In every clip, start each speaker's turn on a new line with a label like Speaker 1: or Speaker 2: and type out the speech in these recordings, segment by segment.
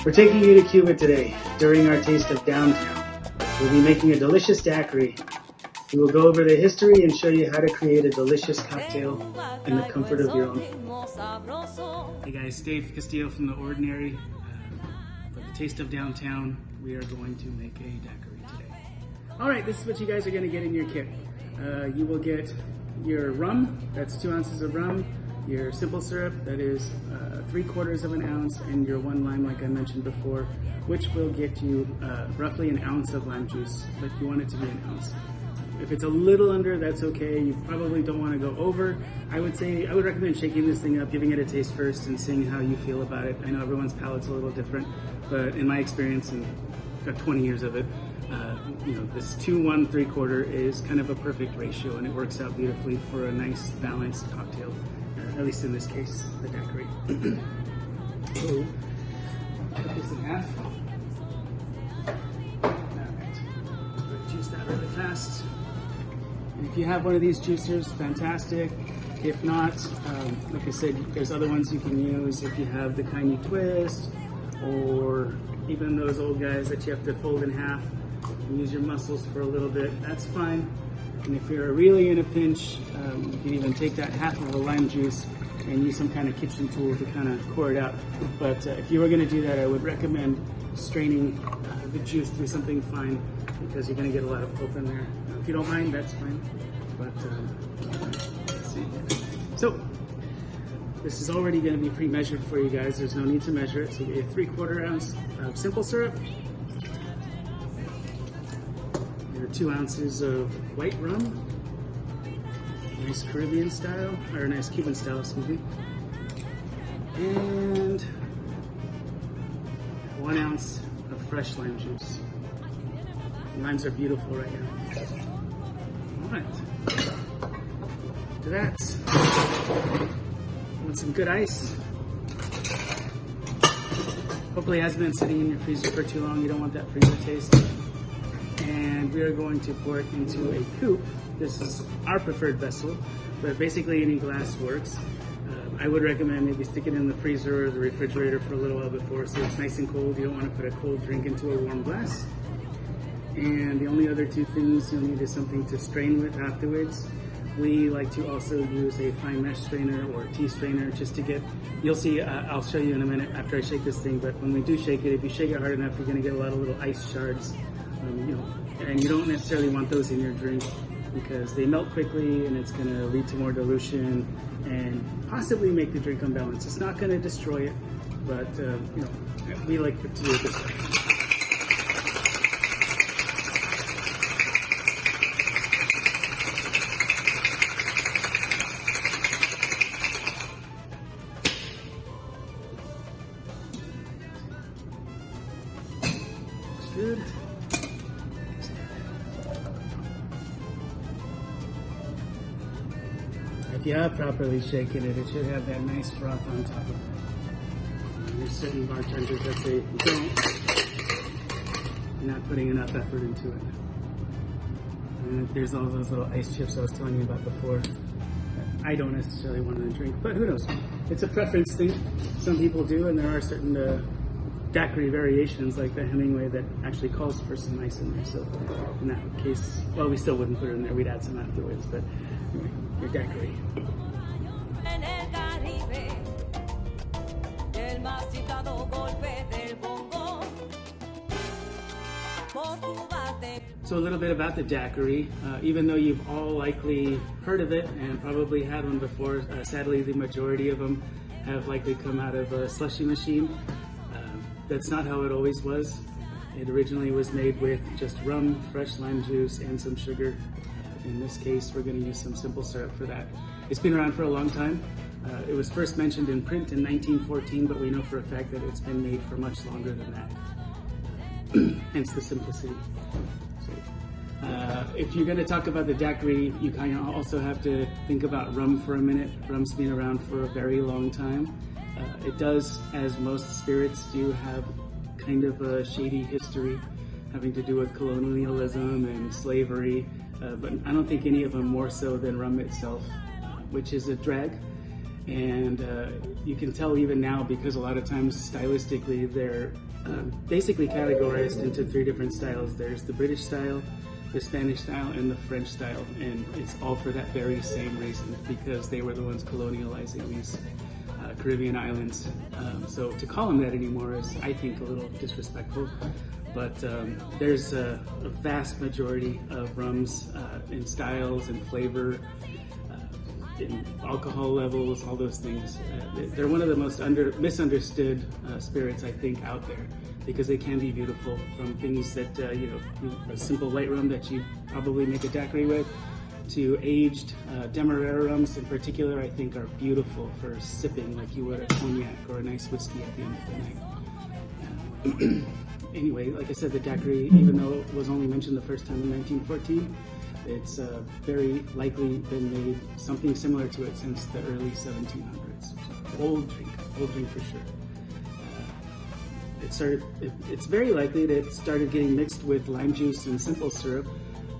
Speaker 1: We're taking you to Cuba today during our taste of downtown. We'll be making a delicious daiquiri. We will go over the history and show you how to create a delicious cocktail in the comfort of your own home. Hey guys, Dave Castillo from the Ordinary. For the taste of downtown, we are going to make a daiquiri today. All right, this is what you guys are going to get in your kit. You will get your rum, that's 2 ounces of rum, your simple syrup, that is 3/4 of an ounce, and your 1 lime, like I mentioned before, which will get you roughly an ounce of lime juice, but you want it to be an ounce. If it's a little under, that's okay. You probably don't want to go over. I would recommend shaking this thing up, giving it a taste first, and seeing how you feel about it. I know everyone's palate's a little different, but in my experience, and got 20 years of it, this 2, 1, 3/4 is kind of a perfect ratio, and it works out beautifully for a nice balanced cocktail. At least in this case, the daiquiri. So, cut this in half. Alright, juice that really fast. And if you have one of these juicers, fantastic. If not, like I said, there's other ones you can use. If you have the kind you twist, or even those old guys that you have to fold in half and use your muscles for a little bit, that's fine. And if you're really in a pinch, you can even take that half of a lime juice and use some kind of kitchen tool to kind of pour it out. But if you were going to do that, I would recommend straining the juice through something fine, because you're going to get a lot of pulp in there. If you don't mind, that's fine. But let's see. So this is already going to be pre-measured for you guys. There's no need to measure it. So we have 3/4 ounce of simple syrup. 2 ounces of white rum, nice Caribbean style, or nice Cuban style, excuse me, and 1 ounce of fresh lime juice. Limes are beautiful right now. All right, to that, want some good ice. Hopefully it hasn't been sitting in your freezer for too long. You don't want that freezer taste. And we are going to pour it into a coupe. This is our preferred vessel, but basically any glass works. I would recommend maybe stick it in the freezer or the refrigerator for a little while before, so it's nice and cold. You don't want to put a cold drink into a warm glass. And the only other 2 things you'll need is something to strain with afterwards. We like to also use a fine mesh strainer or a tea strainer just to get, you'll see, I'll show you in a minute after I shake this thing, but when we do shake it, if you shake it hard enough, you're going to get a lot of little ice shards. And you don't necessarily want those in your drink, because they melt quickly and it's going to lead to more dilution and possibly make the drink unbalanced. It's not going to destroy it, but we like to do it this way. Looks good. If you have properly shaken it, it should have that nice froth on top of it. There's certain bartenders that say, if you don't, you're not putting enough effort into it. And there's all those little ice chips I was telling you about before. I don't necessarily want to drink, but who knows? It's a preference thing. Some people do, and there are certain daiquiri variations like the Hemingway that actually calls for some ice in there. So in that case, well, we still wouldn't put it in there. We'd add some afterwards, but anyway, your daiquiri. So a little bit about the daiquiri. Even though you've all likely heard of it and probably had one before, sadly the majority of them have likely come out of a slushy machine. That's not how it always was. It originally was made with just rum, fresh lime juice, and some sugar. In this case, we're going to use some simple syrup for that. It's been around for a long time. It was first mentioned in print in 1914, but we know for a fact that it's been made for much longer than that. Hence the simplicity. So, if you're going to talk about the daiquiri, you kind of also have to think about rum for a minute. Rum's been around for a very long time. It does, as most spirits do, have kind of a shady history having to do with colonialism and slavery, but I don't think any of them more so than rum itself, which is a drag. And you can tell even now, because a lot of times stylistically they're basically categorized into 3 different styles. There's the British style, the Spanish style, and the French style, and it's all for that very same reason, because they were the ones colonializing these Caribbean islands. So to call them that anymore is, I think, a little disrespectful. But there's a vast majority of rums in styles and flavor, in alcohol levels, all those things. They're one of the most misunderstood spirits, I think, out there, because they can be beautiful, from things that, a simple white rum that you probably make a daiquiri with, to aged Demerara rums in particular, I think are beautiful for sipping like you would a cognac or a nice whiskey at the end of the night. Anyway, like I said, the daiquiri, even though it was only mentioned the first time in 1914, it's very likely been made something similar to it since the early 1700s. Old drink for sure. It's very likely that it started getting mixed with lime juice and simple syrup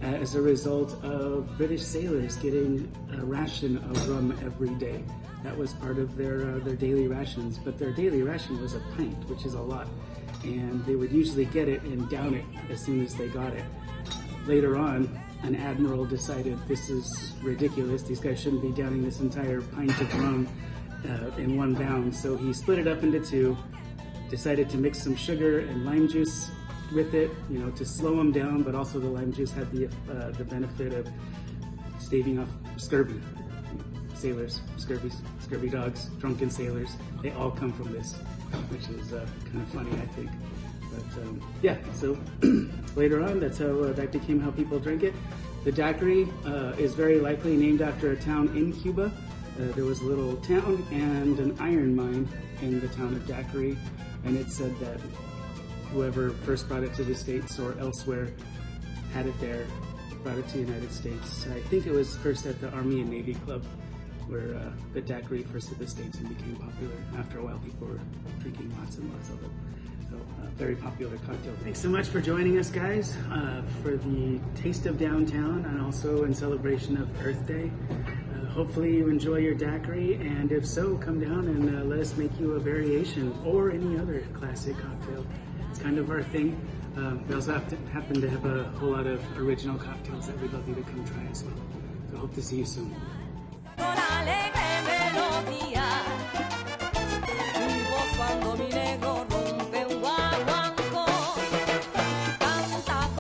Speaker 1: as a result of British sailors getting a ration of rum every day. That was part of their daily rations, but their daily ration was a pint, which is a lot, and they would usually get it and down it as soon as they got it. Later on, an admiral decided this is ridiculous, these guys shouldn't be downing this entire pint of rum in one down, so he split it up into 2, decided to mix some sugar and lime juice with it, to slow them down, but also the lime juice had the benefit of staving off scurvy. Sailors, scurvy dogs, drunken sailors, they all come from this, which is kind of funny, I think. But yeah, so later on, that's how that became how people drink it. The daiquiri is very likely named after a town in Cuba. There was a little town and an iron mine in the town of Daiquiri, and it's said that whoever first brought it to the States or elsewhere had it there, brought it to the United States. I think it was first at the Army and Navy Club, where the daiquiri first hit the States and became popular. After a while, people were drinking lots and lots of it. So, very popular cocktail. Thanks so much for joining us, guys, for the Taste of Downtown, and also in celebration of Earth Day. Hopefully you enjoy your daiquiri, and if so, come down and let us make you a variation or any other classic cocktail. It's kind of our thing. We also happen to have a whole lot of original cocktails that we'd love you to come try as well. So hope to see you soon. Cuando